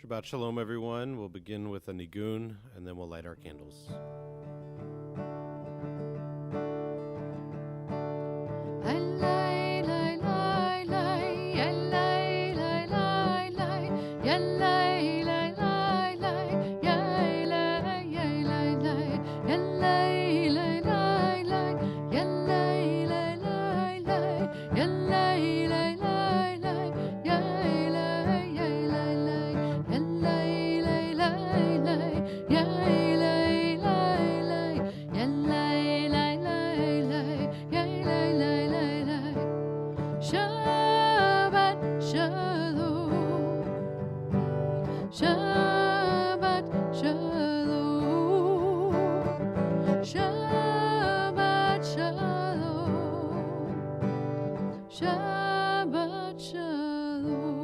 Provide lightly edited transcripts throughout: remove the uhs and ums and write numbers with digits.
Shabbat Shalom, everyone. We'll begin with a nigun, and then we'll light our candles. Shabbat Shalom, Shabbat Shalom, Shabbat Shalom.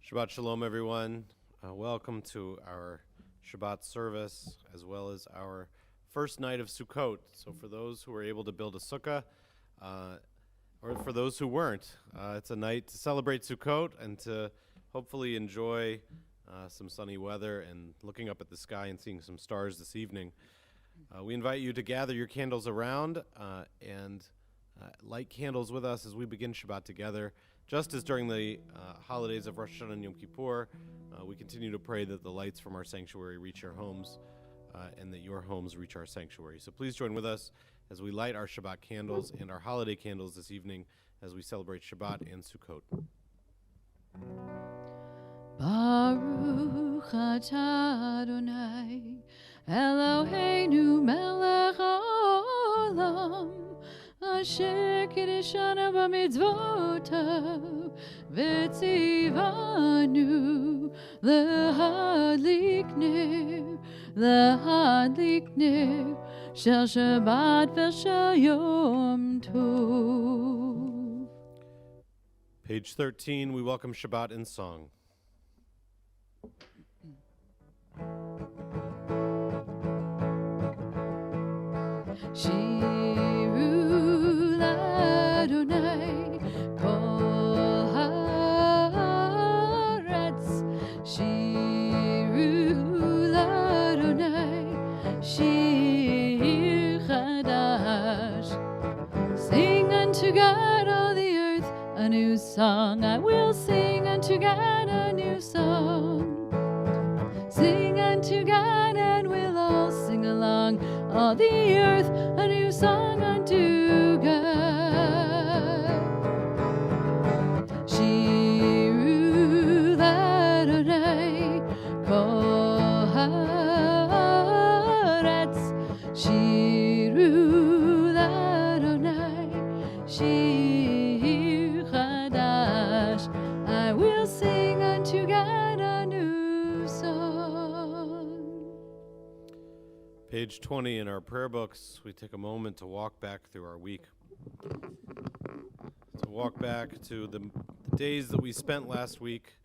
Shabbat Shalom, everyone. Welcome to our Shabbat service, as well as our first night of Sukkot. So for those who were able to build a sukkah, or for those who weren't, it's a night to celebrate Sukkot and to hopefully enjoy some sunny weather and looking up at the sky and seeing some stars this evening. We invite you to gather your candles around and light candles with us as we begin Shabbat together. Just as during the holidays of Rosh Hashanah and Yom Kippur, we continue to pray that the lights from our sanctuary reach your homes and that your homes reach our sanctuary. So please join with us as we light our Shabbat candles and our holiday candles this evening as we celebrate Shabbat and Sukkot. Baruch atah Adonai, Eloheinu melech haolam, asher kiddushanu b'mitzvotav, v'tzivanu l'hadlik ner, shel Shabbat v'shel Yom Tov. Page 13, we welcome Shabbat in song. Shiru l'Adonai kol haaretz, Shiru l'Adonai shir chadash. Sing unto God all the earth a new song. I will sing unto God a new song. Sing unto God and we'll all sing along. All the earth a new song unto God. Shiru l'Adonai kol haaretz, Shiru l'Adonai shir chadash. I will sing unto God a new song. Page 20 in our prayer books, we take a moment to walk back through our week. To walk back to the days that we spent last week,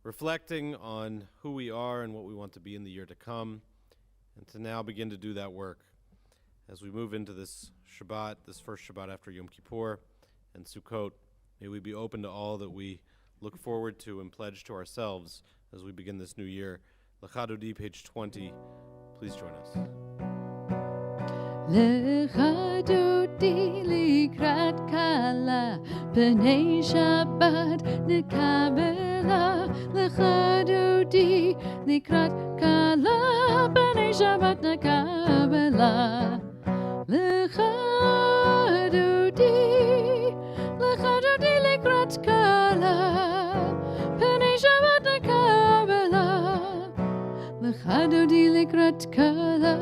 reflecting on who we are and what we want to be in the year to come, and to now begin to do that work. As we move into this Shabbat, this first Shabbat after Yom Kippur and Sukkot, may we be open to all that we look forward to and pledge to ourselves as we begin this new year. Lecha Dodi, page 20. Please join us. Lecha Dodi likrat kala, Pnei Shabbat nekabela. Lecha Dodi likrat kala, Pnei Shabbat nekabela. Lecha Dodi likrat kala, Pnei Shabbat nekabela. Lecha Dodi likrat kala,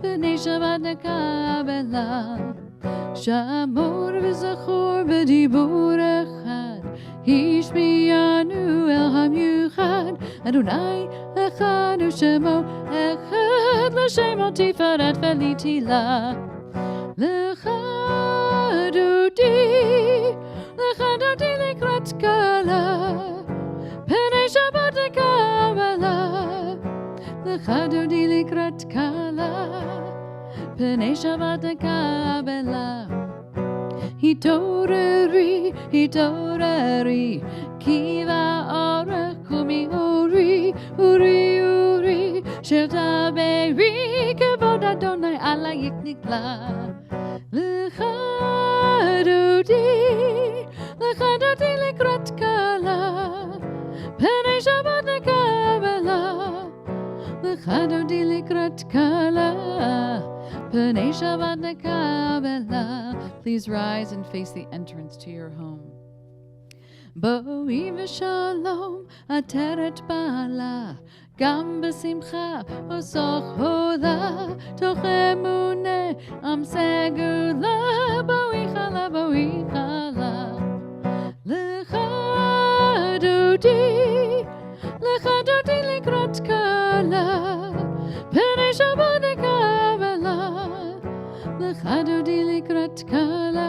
Pnei Shabbat nekabela. Shamor v'zachor b'dibur echad, Hishmiyanu el hamyuchad. Adonai echad u'shemo echad, L'shemo tifaret v'litila. Lecha Dodi likrat kala, Pnei Shabbat nekabela. Lecha Dodi likrat kala, Pnei Shabbat nekabela. Hitoreri, Kiva Ora, Kumi Ori, Uri, Sheltaberi, Kavoda Donai, Ala Yiknikla, Lechadodi, Lekratkala, Pene Shabbat Nekabela, Lechadodi, Lekratkala, Pene Shabbat Nekabela. Please rise and face the entrance to your home. Boi v'shalom ateret ba'ala, gam b'simcha osoch hola, toch emune am segula, boi chala, lecha dodi likrat kala, pene shabbat nekabela, lecha dodi likrat kala,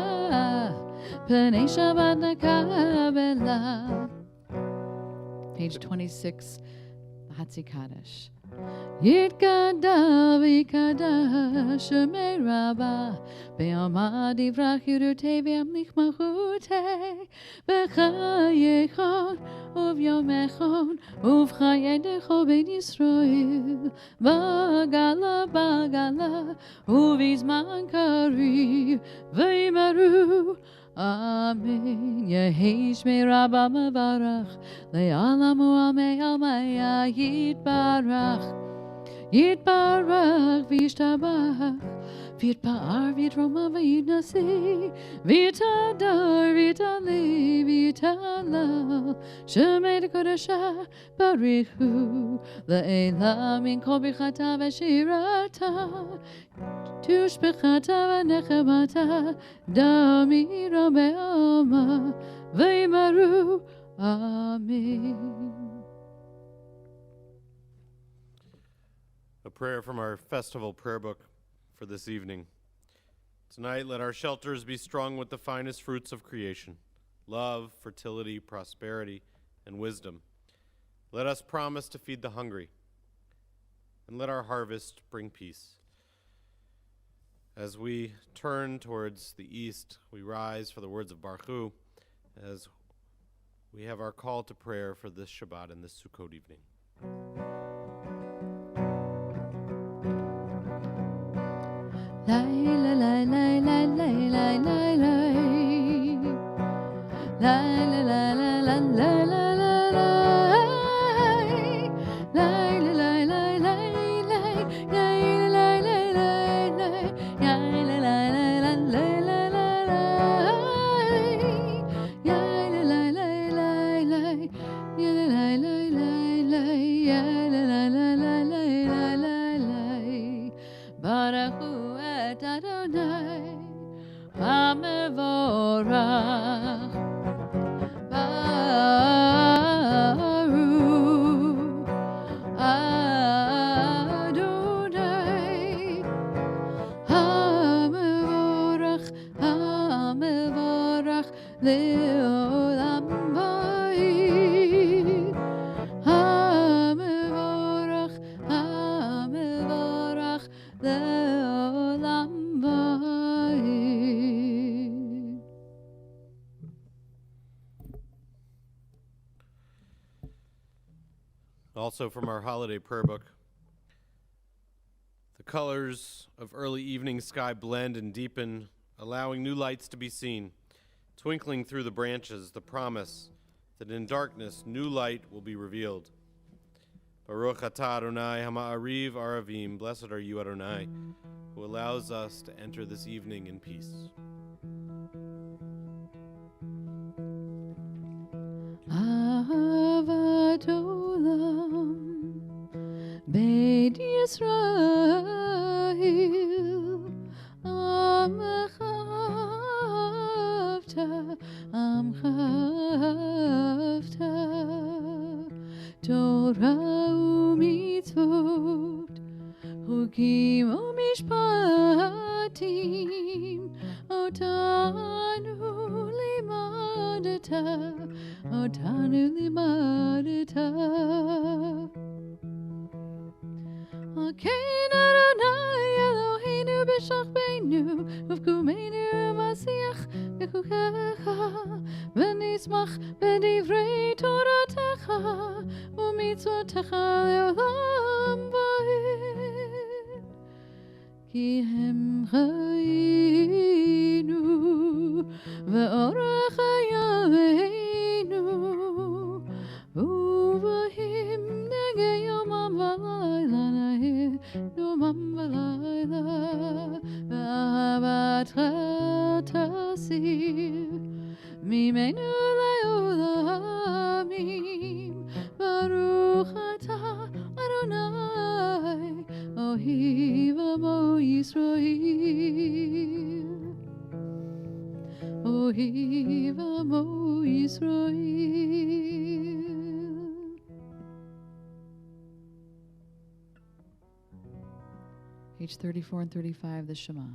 P'nei Shabbat Nekabela. Page 26, Hatzi Kaddish. Yitkadav Yikadash Shemei Rabbah Be'amad Yivrach Yirutei Ve'amlich Machutei B'chayechon Uvyomechon Uvchayedecho Ben Yisrael Bagala Uvizman Kariv V'yimaru Amen. Yehi Shmei Rabbah Mevarach Le'alamu Amei Almaya Yitbarach V'yishtabach V'yitpa'ar V'yitroma V'yidnasi V'yitadar V'yitali V'yitalal Shemei Kodesha Barichu Le'ela Min Kol Bichata V'shirata Tushbechata V'nechemata Damira Be'alma V'yimaru Amen. A prayer from our festival prayer book for this evening. Tonight, let our shelters be strung with the finest fruits of creation, love, fertility, prosperity, and wisdom. Let us promise to feed the hungry, and let our harvest bring peace. As we turn towards the east, we rise for the words of Baruch Hu, as we have our call to prayer for this Shabbat and this Sukkot evening. Also from our holiday prayer book, the colors of early evening sky blend and deepen, allowing new lights to be seen. Twinkling through the branches, the promise that in darkness new light will be revealed. Baruch atah Adonai hama'ariv aravim. Blessed are you, Adonai, who allows us to enter this evening in peace. Ahavat olam Beit Yisrael Amcha avta Torah u'mitzvot Chukim u'mishpatim Otanu limadata Akein Adonai Eloheinu b'shachbeinu Uvkumeinu Masiach בחוקיך, ונשמח בדברי תורתך, ומצוותיך לעולם ועד. כי הם חיינו, ואורך חיינו, ובהם נגע יומם ולילה, נהי יומם ולילה, ואהבתך תסיר ממנו לעולמים. ברוך אתה אדוני, אוהב עמו ישראל, אוהב עמו ישראל. Page 34 and 35, the Shema.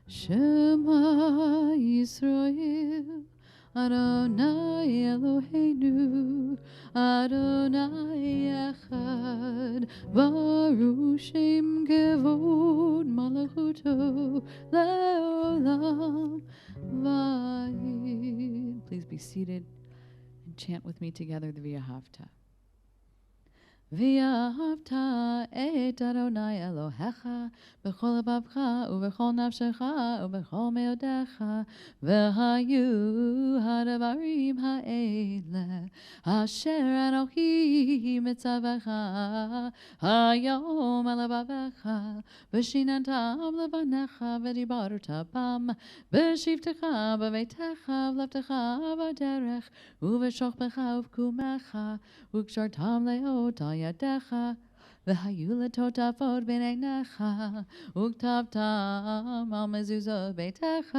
Shema Yisrael, Adonai Eloheinu, Adonai Echad, Baruch Shem Kevod Malachuto Leolam Vayid. Please be seated and chant with me together the V'ahavta. ואהבת את אדוני אלוהיך בכל לבבך ובכל נפשך ובכל מאודיך, והיו הדברים האלה אשר אנוכי מצווך היום על לבביך, ושיננתם לבניך ודיברת בם בשבתך בביתך ולבטך בדרך ובשוכבך ובקומך, וקשרתם לאות על ידיך, והיו לטוטפות בין עיניך, וכתבתם על מזוזות ביתך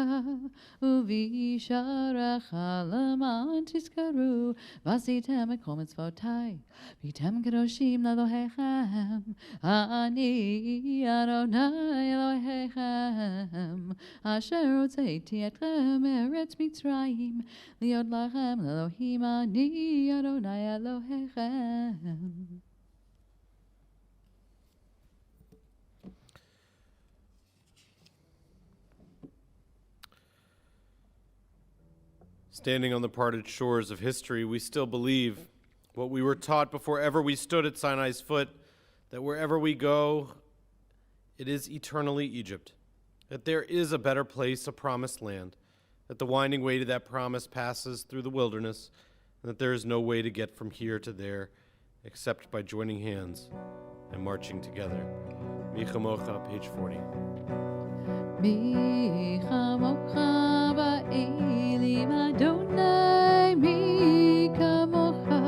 ובישעריך, למען תזכרו ועשיתם את כל מצוותי, והייתם קדושים לאלוהיכם. אני אדוני אלוהיכם, אשר הוצאתי אתכם מארץ מצרים, להיות לכם לאלוהים. אני אדוני אלוהיכם. Standing on the parted shores of history, we still believe what we were taught before ever we stood at Sinai's foot, that wherever we go, it is eternally Egypt, that there is a better place, a promised land, that the winding way to that promise passes through the wilderness, and that there is no way to get from here to there except by joining hands and marching together. Mi Chamocha, page 40. Mi chamocha ba'elim Adonai, mi kamocha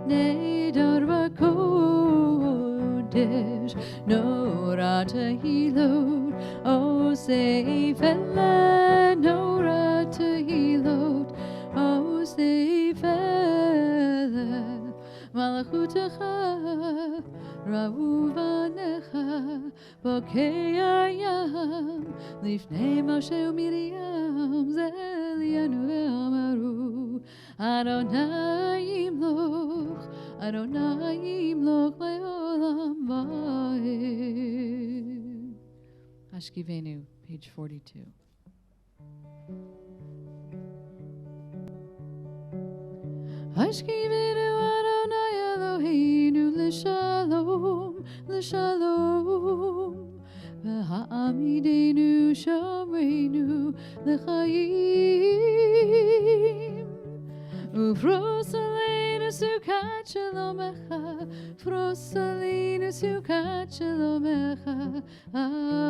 nedar b'kodesh, nora tehilot osef ele, nora tehilot osef ele, malachutecha ראו בניך בוקי הים, לפני משה ומרים זלינו ואמרו, אדוני ימלוך, אדוני ימלוך לעולם ועד. Ashkivenu, page 42. Ashkivenu Adonai Eloheinu l'shalom, l'shalom, v'ha'amidenu shomreinu l'chaim, ufros aleinu sukat shalomecha, fros aleinu sukat shalomecha, amen.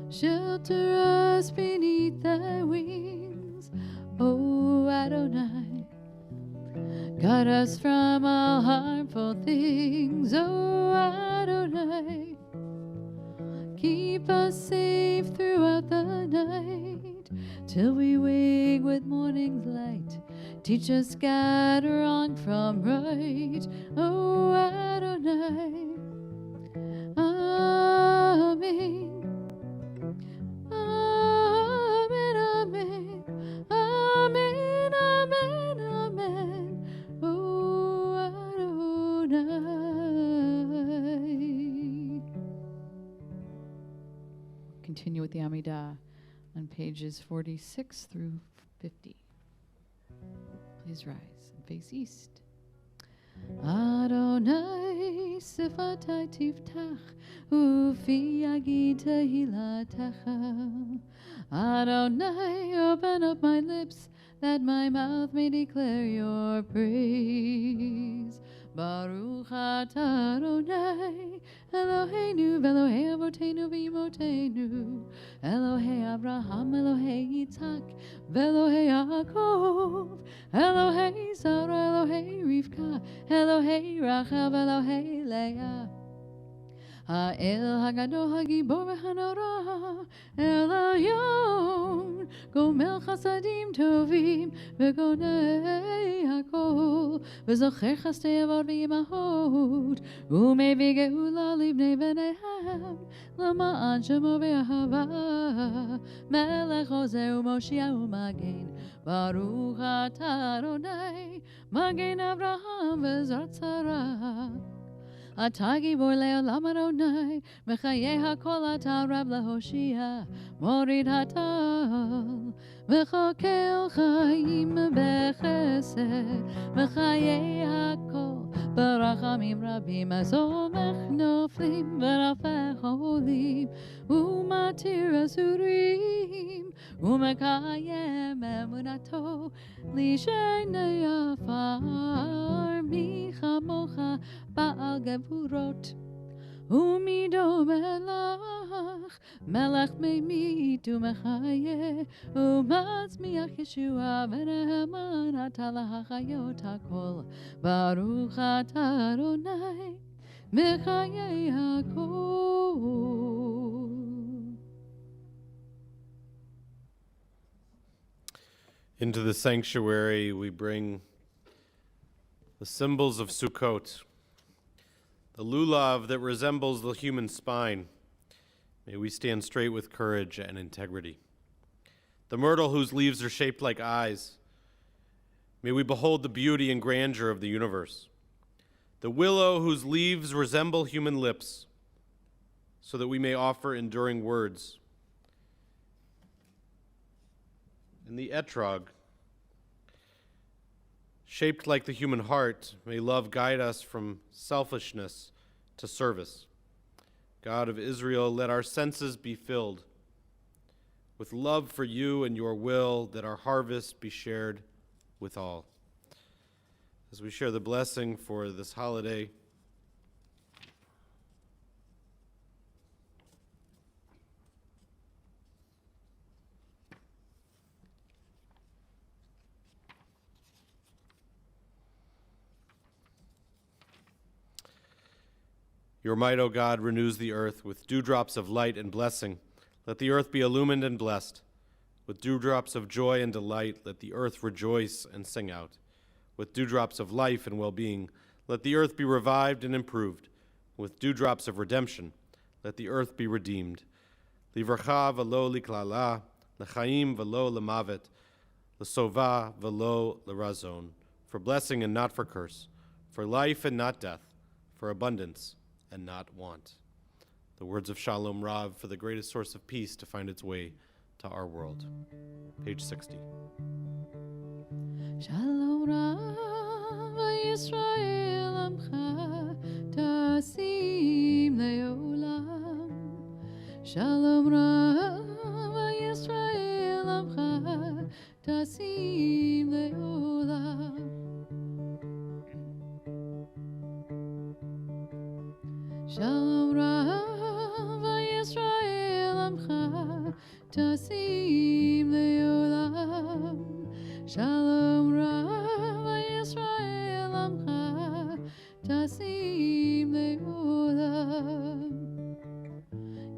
Shelter us beneath thy wings, O Adonai. Guard us from all harmful things, O Adonai. Keep us safe throughout the night, till we wake with morning's light. Teach us God wrong from right, O Adonai. Amen. Amen, amen, amen, amen, amen, O Adonai. continue with the Amidah on pages 46 through 50. Please rise and face east. Adonai sifatai tiftach ufi yagid tehilatecha. Adonai, open up my lips that my mouth may declare your praise. Baruch atah Adonai, Eloheinu v'Elohei avotenu v'imotenu, Elohei Abraham, Elohei Yitzhak, v'Elohei Yaakov, Elohei Sarah, Elohei Rivka, Elohei Rachel, Elohei Leah. Ha'el hagadol hagibor v'hanora, El Elyon, gomel chasadim tovim, v'gonei hakol, v'zocher chastei avot v'imahot, u'mevei geula libnei b'neihem, l'ma'an shemo v'ahava, melech ozeh u'moshia u'magen, Baruch atah Adonai, magen Avraham v'zrat Sarah. אתה גיבור לעולם אדוני, מחיי הכל אתה רב להושיע, מוריד הטל, וחוקר חיים בחסד, מחיי הכל ברחמים רבים, הסומך נופלים ורפך עולים, ומתיר אסורים, ומקיים אמונתו, לשני עפר, מי כמוך בעל גבורות, ומידו מלך, מלך ממית ומחיה, ומצמיח ישועה ונאמן אתה להחיות הכל, ברוך אתה אדוני, מחיי הכל. Into the sanctuary we bring the symbols of Sukkot, the lulav that resembles the human spine. May we stand straight with courage and integrity. The myrtle whose leaves are shaped like eyes. May we behold the beauty and grandeur of the universe. The willow whose leaves resemble human lips, so that we may offer enduring words. And the etrog, shaped like the human heart, may love guide us from selfishness to service. God of Israel, let our senses be filled with love for you and your will, that our harvest be shared with all. As we share the blessing for this holiday, your might, O God, renews the earth with dewdrops of light and blessing. Let the earth be illumined and blessed. With dewdrops of joy and delight, let the earth rejoice and sing out. With dewdrops of life and well-being, let the earth be revived and improved. With dewdrops of redemption, let the earth be redeemed. Livracha v'lo liklala, l'chaim v'lo l'mavet, l'sova v'lo l'razon. For blessing and not for curse, for life and not death, for abundance and not want. The words of Shalom Rav for the greatest source of peace to find its way to our world. Page 60. Shalom Rav Yisrael Amcha Tasim Leolam. Shalom Rav Yisrael Amcha Tasim Leolam. Shalom Rav Yisrael Amcha Tasim Leolam. Shalom Rav Yisrael Amcha Tasim Leolam.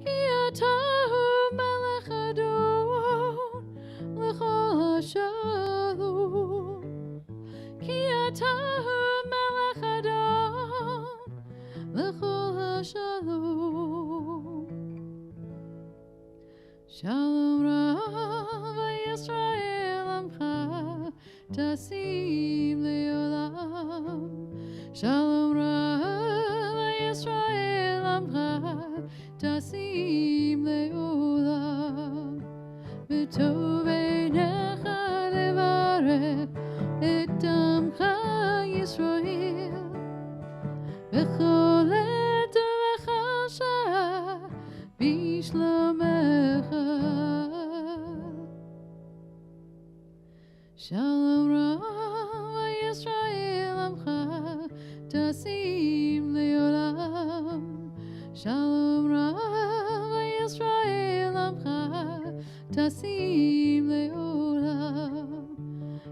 Ki atahu melech adon l'chol hashalom. Ki atahu melech adon l'chol hashalom. Shalom Rav Yisrael Amcha Tasim Leolam. Shalom Rav Yisrael Amcha Tasim Leolam. בכל עת ובחשה בשלומך. שלום רב וישראל עמך תשים לעולם. שלום רב וישראל עמך תשים לעולם.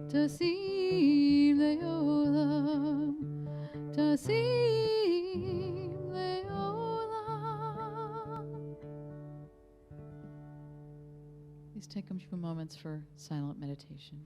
תשים לעולם. תשים לעולם. Please take a few moments for silent meditation.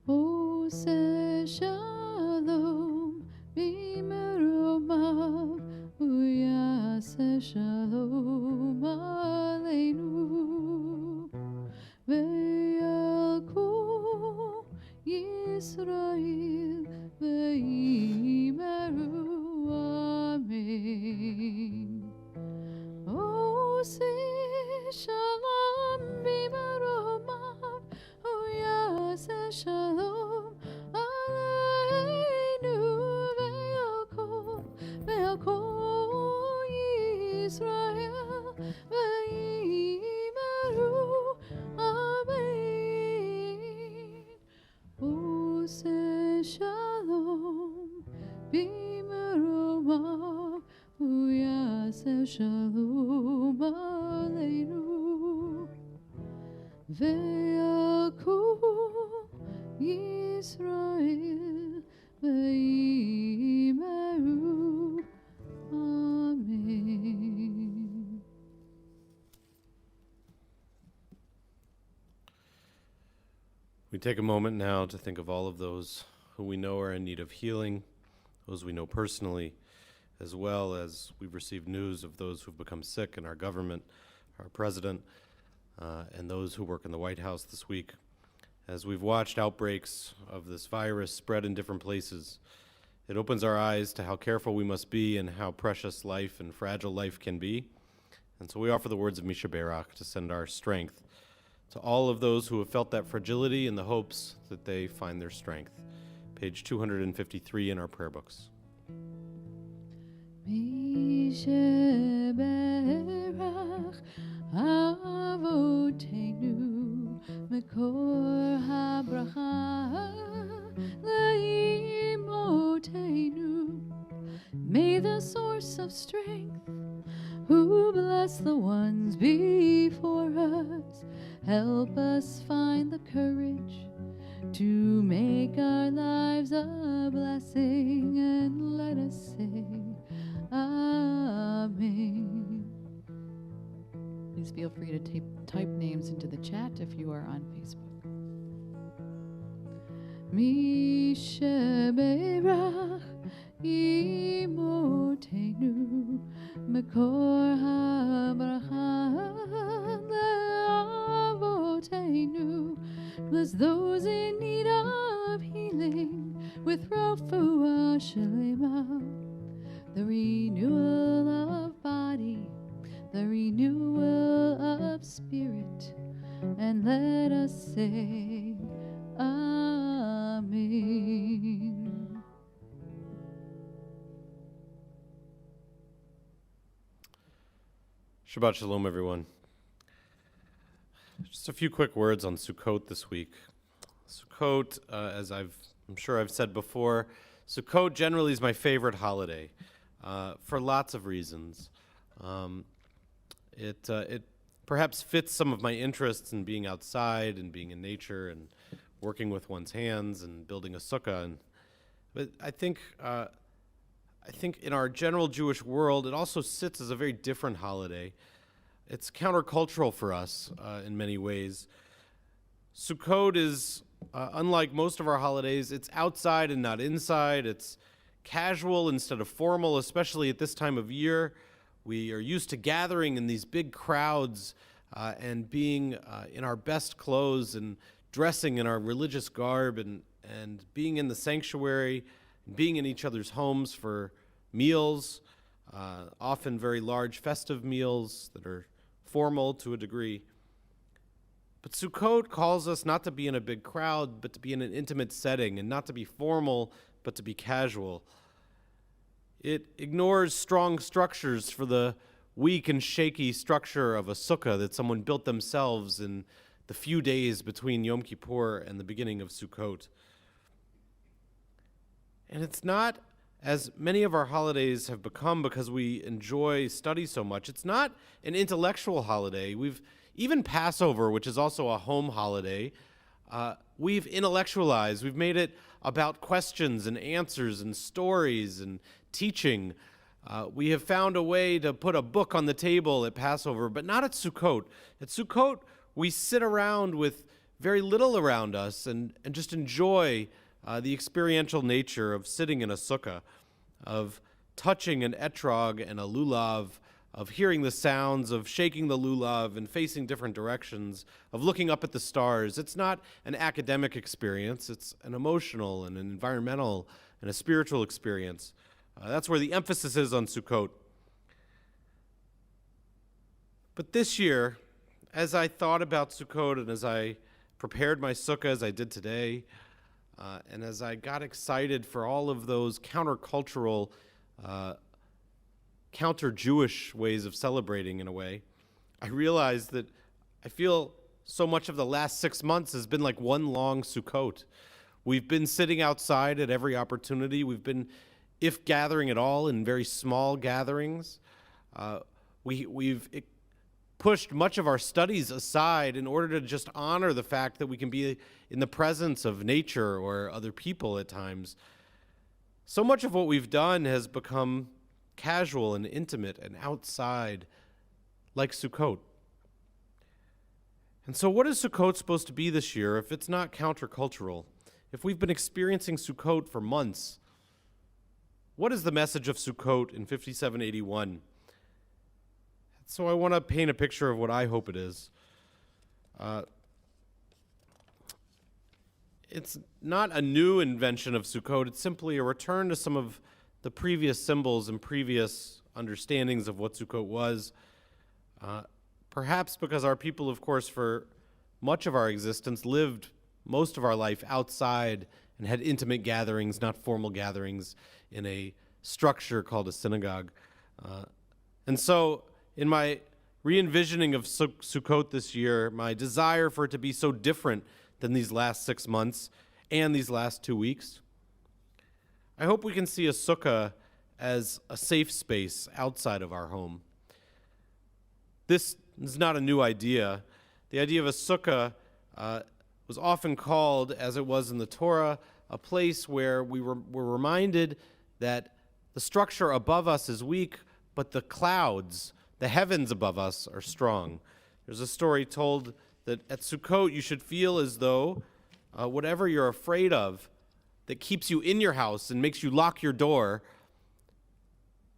עושה שלום ממרומיו, הוא יעשה שלום עלינו, וילכו ישראל ויאמרו אמן. עושה שלום ממרומיו, הוא יעשה שלום עלינו, וילכו ישראל ויאמרו אמן. עושה שלום במרומיו, הוא יעשה שלום עלינו, וילכו ישראל ויאמרו אמן. We take a moment now to think of all of those who we know are in need of healing, those we know personally, as well as we've received news of those who've become sick in our government, our president, and those who work in the White House this week. As we've watched outbreaks of this virus spread in different places, it opens our eyes to how careful we must be and how precious life and fragile life can be. And so we offer the words of Misha Berach to send our strength to all of those who have felt that fragility in the hopes that they find their strength. Page 253 in our prayer books. Misha Berach Avotenu Mekor HaBracha Leimotenu. May the source of strength, who bless the ones before us, help us find the courage to make our lives a blessing, and let us say Amen. Please feel free to type names into the chat if you are on Facebook. Misha Berach Imotenu Mekor HaBracha Le'avotenu. Bless those in need of healing with Refuah Shlema, the renewal of body, the renewal of spirit, and let us say Amen. Shabbat Shalom, everyone. Just a few quick words on Sukkot this week. Sukkot, as I'm sure I've said before, Sukkot generally is my favorite holiday for lots of reasons. It perhaps fits some of my interests in being outside and being in nature and working with one's hands and building a sukkah. But I think in our general Jewish world, it also sits as a very different holiday. It's countercultural for us in many ways. Sukkot is, unlike most of our holidays, it's outside and not inside. It's casual instead of formal, especially at this time of year. We are used to gathering in these big crowds and being in our best clothes and dressing in our religious garb and being in the sanctuary, being in each other's homes for meals, often very large festive meals that are formal to a degree. But Sukkot calls us not to be in a big crowd, but to be in an intimate setting, and not to be formal, but to be casual. It ignores strong structures for the weak and shaky structure of a sukkah that someone built themselves in the few days between Yom Kippur and the beginning of Sukkot. And it's not, as many of our holidays have become because we enjoy study so much, it's not an intellectual holiday. Even Passover, which is also a home holiday, we've intellectualized. We've made it about questions and answers and stories and teaching. We have found a way to put a book on the table at Passover, but not at Sukkot. At Sukkot, we sit around with very little around us and just enjoy the experiential nature of sitting in a sukkah, of touching an etrog and a lulav, of hearing the sounds, of shaking the lulav and facing different directions, of looking up at the stars. It's not an academic experience. It's an emotional and an environmental and a spiritual experience. That's where the emphasis is on Sukkot. But this year, as I thought about Sukkot and as I prepared my sukkah as I did today, and as I got excited for all of those countercultural, counter-Jewish ways of celebrating in a way, I realized that I feel so much of the last 6 months has been like one long Sukkot. We've been sitting outside at every opportunity. We've been, if gathering at all, in very small gatherings. We've pushed much of our studies aside in order to just honor the fact that we can be in the presence of nature or other people at times. So much of what we've done has become casual and intimate and outside, like Sukkot. And so what is Sukkot supposed to be this year if it's not countercultural? If we've been experiencing Sukkot for months, what is the message of Sukkot in 5781? So I want to paint a picture of what I hope it is. It's not a new invention of Sukkot. It's simply a return to some of the previous symbols and previous understandings of what Sukkot was. Perhaps because our people, of course, for much of our existence, lived most of our life outside and had intimate gatherings, not formal gatherings, in a structure called a synagogue. And so, in my re-envisioning of Sukkot this year, my desire for it to be so different than these last 6 months and these last 2 weeks, I hope we can see a sukkah as a safe space outside of our home. This is not a new idea. The idea of a sukkah was often called, as it was in the Torah, a place where we were reminded that the structure above us is weak, but the clouds, the heavens above us, are strong. There's a story told that at Sukkot you should feel as though whatever you're afraid of that keeps you in your house and makes you lock your door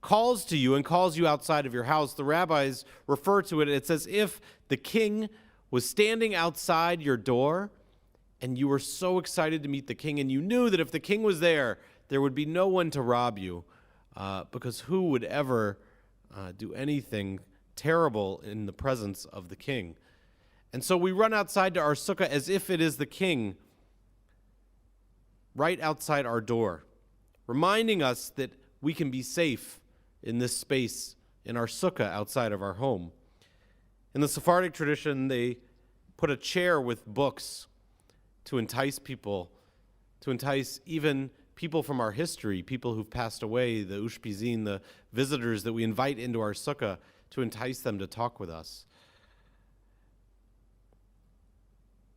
calls to you and calls you outside of your house. The rabbis refer to it, it's as if the king was standing outside your door and you were so excited to meet the king, and you knew that if the king was there, there would be no one to rob you, because who would ever do anything terrible in the presence of the king? And so we run outside to our sukkah as if it is the king right outside our door, reminding us that we can be safe in this space, in our sukkah outside of our home. In the Sephardic tradition, they put a chair with books to entice people, to entice even people from our history, people who've passed away, the ushpizin, the visitors that we invite into our sukkah, to entice them to talk with us.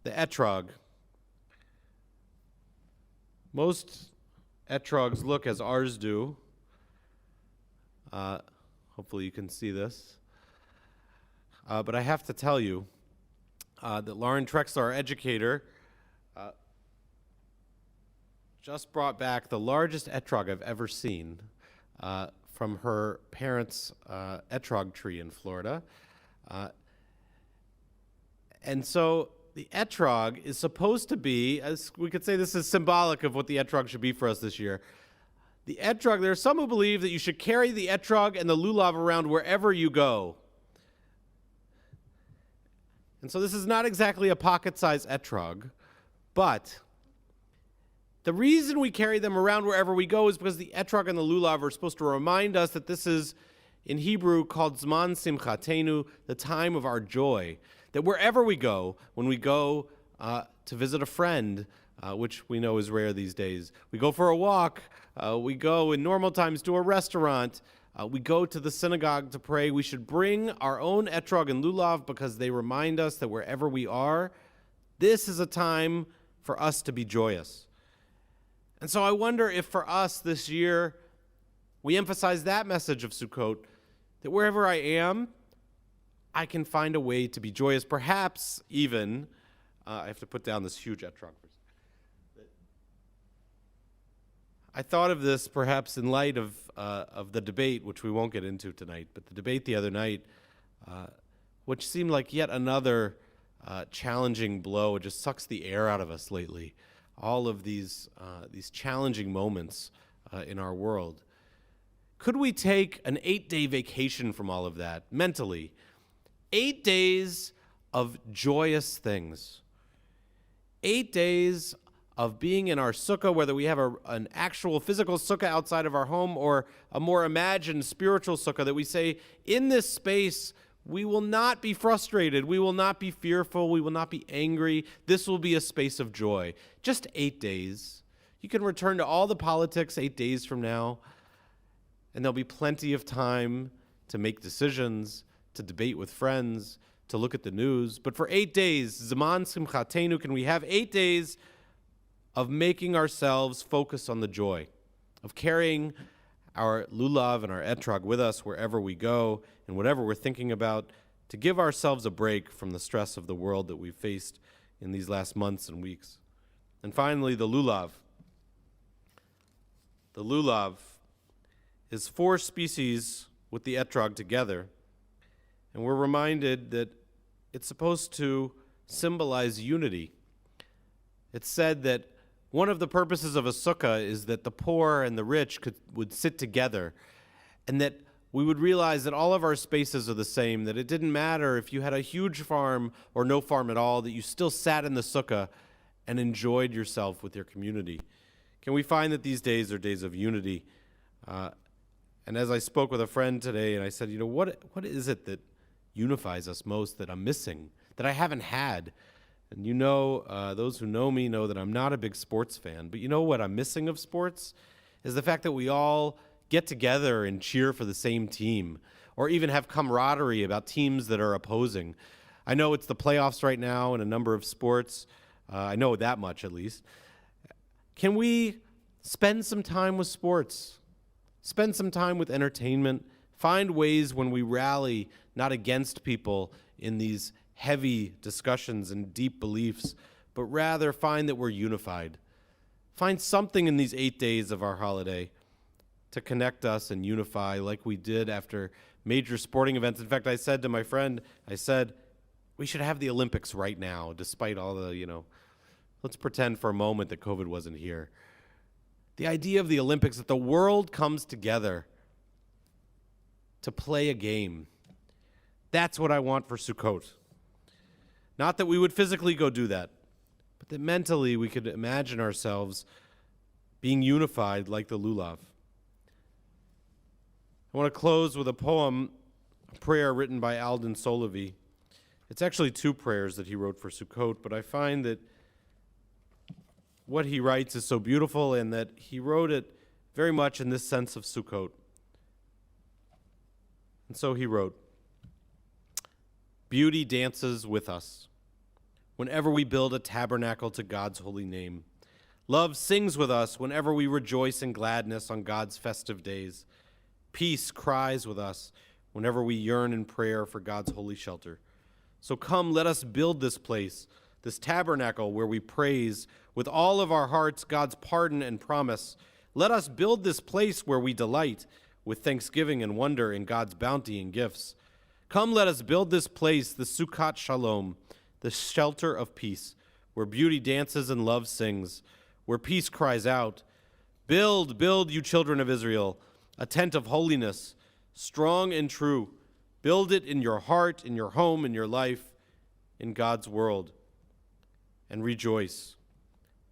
The etrog. Most etrogs look as ours do. Hopefully you can see this. But I have to tell you that Lauren Trexler, our educator, just brought back the largest etrog I've ever seen from her parents' etrog tree in Florida. And so the etrog is supposed to be, as we could say, this is symbolic of what the etrog should be for us this year. The etrog, there are some who believe that you should carry the etrog and the lulav around wherever you go. And so this is not exactly a pocket-sized etrog, but the reason we carry them around wherever we go is because the etrog and the lulav are supposed to remind us that this is, in Hebrew, called Zman Simchatenu, the time of our joy. That wherever we go, when we go to visit a friend, which we know is rare these days, we go for a walk, we go in normal times to a restaurant, we go to the synagogue to pray, we should bring our own etrog and lulav because they remind us that wherever we are, this is a time for us to be joyous. And so I wonder if for us this year, we emphasize that message of Sukkot, that wherever I am, I can find a way to be joyous. Perhaps even, I have to put down this huge etrog. I thought of this perhaps in light of the debate, which we won't get into tonight, but the debate the other night, which seemed like yet another challenging blow. It just sucks the air out of us lately. All of these challenging moments in our world. Could we take an 8-day vacation from all of that mentally? 8 days of joyous things. 8 days of being in our sukkah, whether we have an actual physical sukkah outside of our home or a more imagined spiritual sukkah, that we say, in this space, we will not be frustrated, we will not be fearful, we will not be angry. This will be a space of joy. Just 8 days. You can return to all the politics 8 days from now, and there'll be plenty of time to make decisions, to debate with friends, to look at the news. But for 8 days, Zaman Simchatenu, can we have 8 days of making ourselves focus on the joy, of carrying our lulav and our etrog with us wherever we go and whatever we're thinking about, to give ourselves a break from the stress of the world that we've faced in these last months and weeks. And finally, the lulav. The lulav is 4 species with the etrog together, and we're reminded that it's supposed to symbolize unity. It's said that one of the purposes of a sukkah is that the poor and the rich would sit together, and that we would realize that all of our spaces are the same, that it didn't matter if you had a huge farm or no farm at all, that you still sat in the sukkah and enjoyed yourself with your community. Can we find that these days are days of unity? And as I spoke with a friend today, and I said, what is it that unifies us most that I'm missing, that I haven't had? And those who know me know that I'm not a big sports fan, but you know what I'm missing of sports is the fact that we all get together and cheer for the same team, or even have camaraderie about teams that are opposing. I know it's the playoffs right now in a number of sports. I know that much at least. Can we spend some time with sports? Spend some time with entertainment. Find ways when we rally not against people in these heavy discussions and deep beliefs, but rather find that we're unified. Find something in these 8 days of our holiday to connect us and unify like we did after major sporting events. In fact, I said to my friend, we should have the Olympics right now, despite all the, let's pretend for a moment that COVID wasn't here. The idea of the Olympics, that the world comes together to play a game. That's what I want for Sukkot. Not that we would physically go do that, but that mentally we could imagine ourselves being unified like the lulav. I want to close with a poem, a prayer written by Alden Solovey. It's actually 2 prayers that he wrote for Sukkot, but I find that what he writes is so beautiful and that he wrote it very much in this sense of Sukkot. And so he wrote, "Beauty dances with us whenever we build a tabernacle to God's holy name. Love sings with us whenever we rejoice in gladness on God's festive days. Peace cries with us whenever we yearn in prayer for God's holy shelter. So come, let us build this place, this tabernacle where we praise with all of our hearts God's pardon and promise. Let us build this place where we delight with thanksgiving and wonder in God's bounty and gifts. Come, let us build this place, the Sukkot Shalom, the shelter of peace, where beauty dances and love sings, where peace cries out. Build, build, you children of Israel, a tent of holiness, strong and true. Build it in your heart, in your home, in your life, in God's world. And rejoice.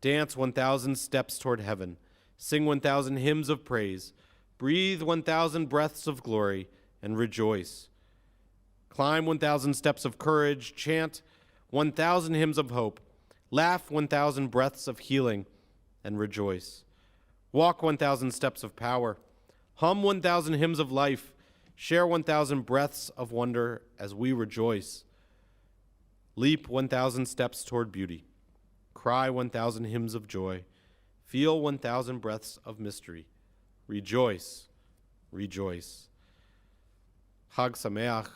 Dance 1,000 steps toward heaven. Sing 1,000 hymns of praise. Breathe 1,000 breaths of glory, and rejoice. Climb 1,000 steps of courage. Chant 1,000 hymns of hope. Laugh 1,000 breaths of healing, and rejoice. Walk 1,000 steps of power. Hum 1,000 hymns of life. Share 1,000 breaths of wonder as we rejoice. Leap 1,000 steps toward beauty. Cry 1,000 hymns of joy. Feel 1,000 breaths of mystery. Rejoice, rejoice. Chag Sameach,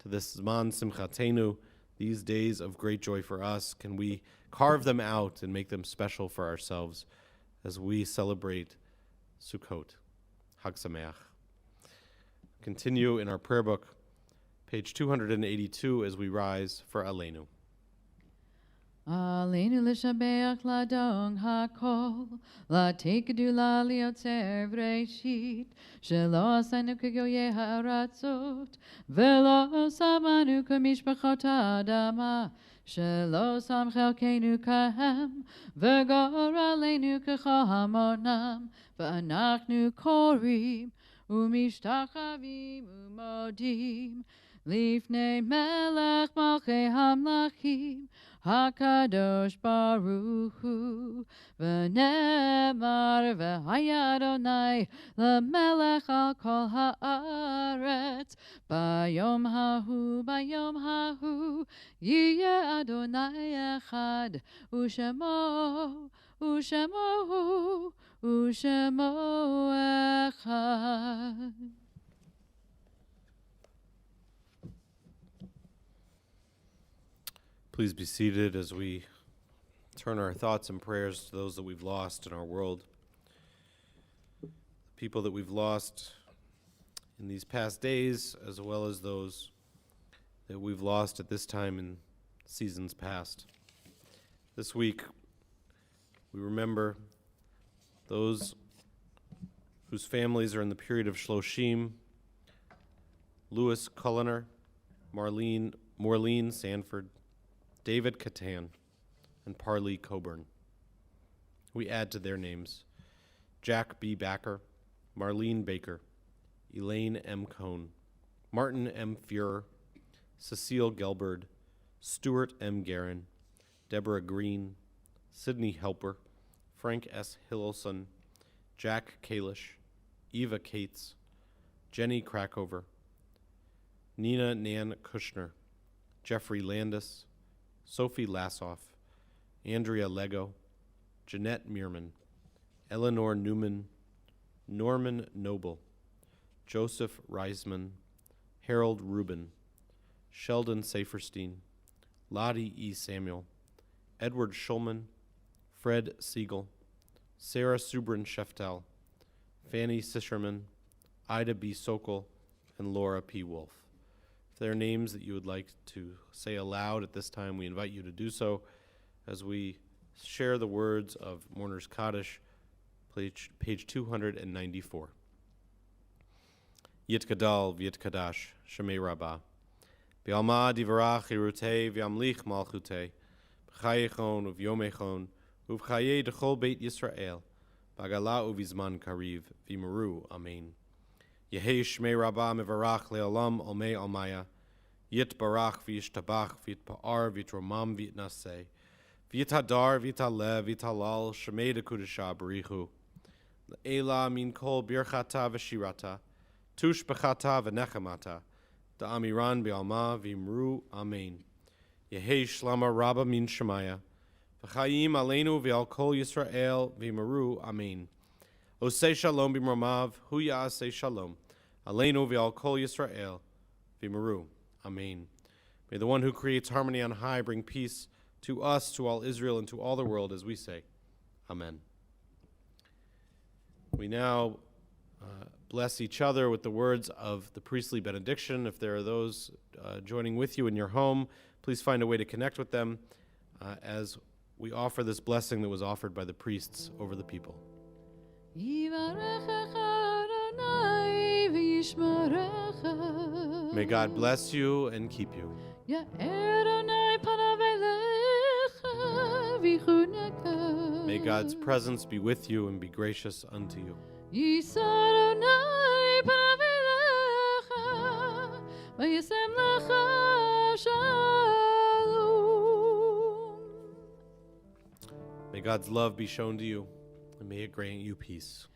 to this Zman Simchatenu, these days of great joy for us, can we carve them out and make them special for ourselves as we celebrate Sukkot. Chag Sameach. Continue in our prayer book, page 282, as we rise for Aleinu. Aleinu l'shabeach ladong hakol, latekedu la liotzer v'reishit, shelo asanu kegoye ha'aratzot, velo samanu k'mishpachot ha'adama, shelo sam chelkeinu kahem, v'gor aleinu k'chamonam, v'anachnu korim, umishtachavim umodim, lifnei melech malchei hamlachim, HaKadosh Baruch Hu, v'nemar v'haya Adonai l'melech al kol haaretz, bayom hahu, yiyeh Adonai echad, u'shemo echad. Please be seated as we turn our thoughts and prayers to those that we've lost in our world. People that we've lost in these past days, as well as those that we've lost at this time in seasons past. This week, we remember those whose families are in the period of Shloshim: Louis Culliner, Maureen Sanford, David Catan, and Parley Coburn. We add to their names Jack B. Backer, Marlene Baker, Elaine M. Cohn, Martin M. Fuhrer, Cecile Gelberd, Stuart M. Guerin, Deborah Green, Sidney Helper, Frank S. Hillelson, Jack Kalish, Eva Cates, Jenny Crackover, Nina Nan Kushner, Jeffrey Landis, Sophie Lassoff, Andrea Lego, Jeanette Meerman, Eleanor Newman, Norman Noble, Joseph Reisman, Harold Rubin, Sheldon Saferstein, Lottie E. Samuel, Edward Schulman, Fred Siegel, Sarah Subrin Sheftel, Fanny Sisherman, Ida B. Sokol, and Laura P. Wolf. If there are names that you would like to say aloud at this time, we invite you to do so as we share the words of Mourner's Kaddish, page 294. Yitkadal v'yitkadash, Shemei Rabbah. B'alma divarach irutei v'amlich malchutei, b'chayechon uv'yomechon, uv'chayei d'chol beit Yisrael, b'agala uv'izman kariv, v'yimaru, amen. Yehei Shmei Rabbah mevarach le'olam olmei almaya, yitbarach v'yishtabach v'yitpa'ar v'yitromam v'yitnaseh, v'yitadar v'yitaleh v'yitalal Shmei d'kudashah b'richu, le'ela min kol birchata v'shirata, tush b'chata v'nechamata, da'amiran b'alma v'imru, amen. Yehei Shlama Rabba min Shemaya, v'chayim aleinu v'al kol Yisrael v'yimaru, amen. Osei shalom b'mromav, hu ya'aseh shalom, aleinu v'al kol Yisrael v'yimaru, amen. May the one who creates harmony on high bring peace to us, to all Israel, and to all the world, as we say, Amen. We now bless each other with the words of the priestly benediction. If there are those joining with you in your home, please find a way to connect with them as we offer this blessing that was offered by the priests over the people. May God bless you and keep you. May God's presence be with you and be gracious unto you. May God's love be shown to you, and may it grant you peace.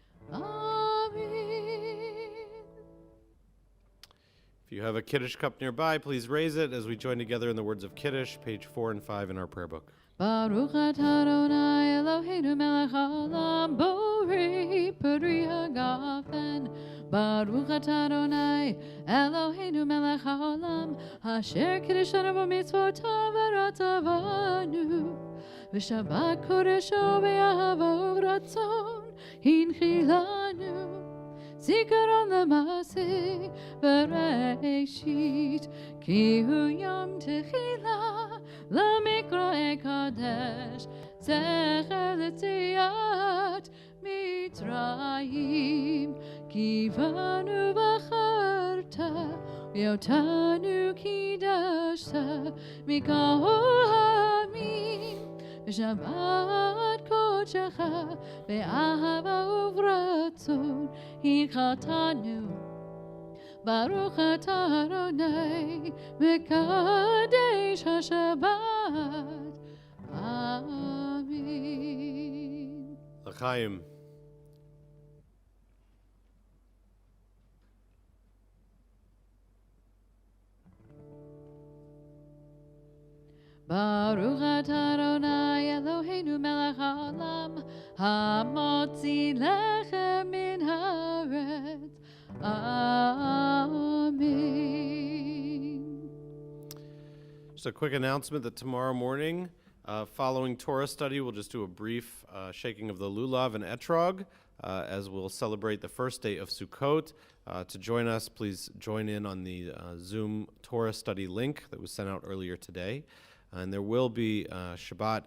If you have a Kiddush cup nearby, please raise it as we join together in the words of Kiddush, page 4 and 5 in our prayer book. Baruch atah Adonai Eloheinu melech haolam borei peri hagafen. Baruch atah Adonai Eloheinu melech haolam asher kiddushanu b'mitzvotav v'ratzavanu v'shabbat kodesho v'ahava u'ratzon hinchilanu. Zikaron lemase bereshit ki hu yom techila lemikra ekadesh zecher letziat mitzrayim ki vanu bacharta v'yotanu kidashta mikahohamim v'shabbat kodecha v'ahava uvratzon Hikatanu Baruch atah Adonai Mekadesh HaShabbat Amen. L'chaim. Baruch atah Adonai Eloheinu melech haolam hamotzi lechem min haaretz. Amen. Just a quick announcement that tomorrow morning, following Torah study, we'll just do a brief shaking of the lulav and etrog as we'll celebrate the first day of Sukkot. To join us, please join in on the Zoom Torah study link that was sent out earlier today. And there will be Shabbat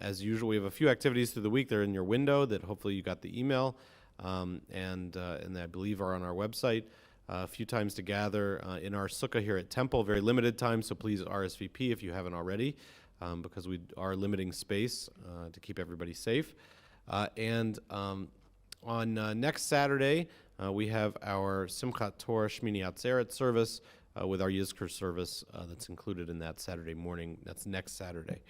as usual. We have a few activities through the week. They're in your window that hopefully you got the email and I believe are on our website. A few times to gather in our sukkah here at Temple, very limited time, so please RSVP if you haven't already because we are limiting space to keep everybody safe. And on next Saturday, we have our Simchat Torah Shmini Atzeret service with our Yizkor service that's included in that Saturday morning. That's next Saturday.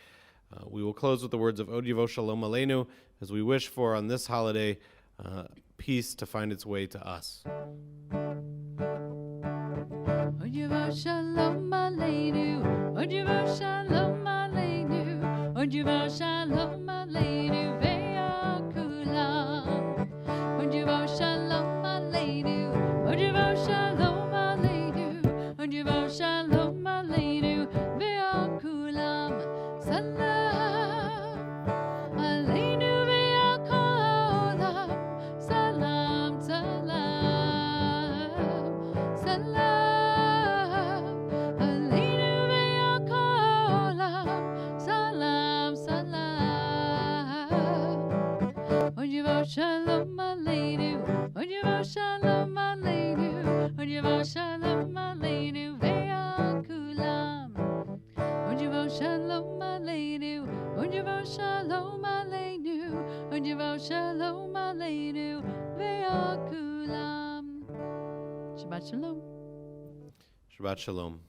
We will close with the words of Od Yavo Shalom Aleinu as we wish for on this holiday peace to find its way to us. Od Yavo Shalom Aleinu, Od Yavo Shalom Aleinu, Od Yavo Shalom Aleinu ve'akulam. Od Yavo Shalom Aleinu, Od Yavo Shalom Aleinu, Od Yavo Shalom Aleinu ve'akulam. Salam Aleinu ve'akulam. Salam, salam, salam Aleinu ve'akulam. Salam, salam. Od Yavo Shalom Aleinu, Od Yavo Shalom Aleinu, Od Yavo Shalom Aleinu ve'akulam. Od Yavo Shalom Aleinu, Od Yavo Shalom Aleinu, Od Yavo Shalom Aleinu ve'akulam. Shabbat Shalom. Shabbat Shalom.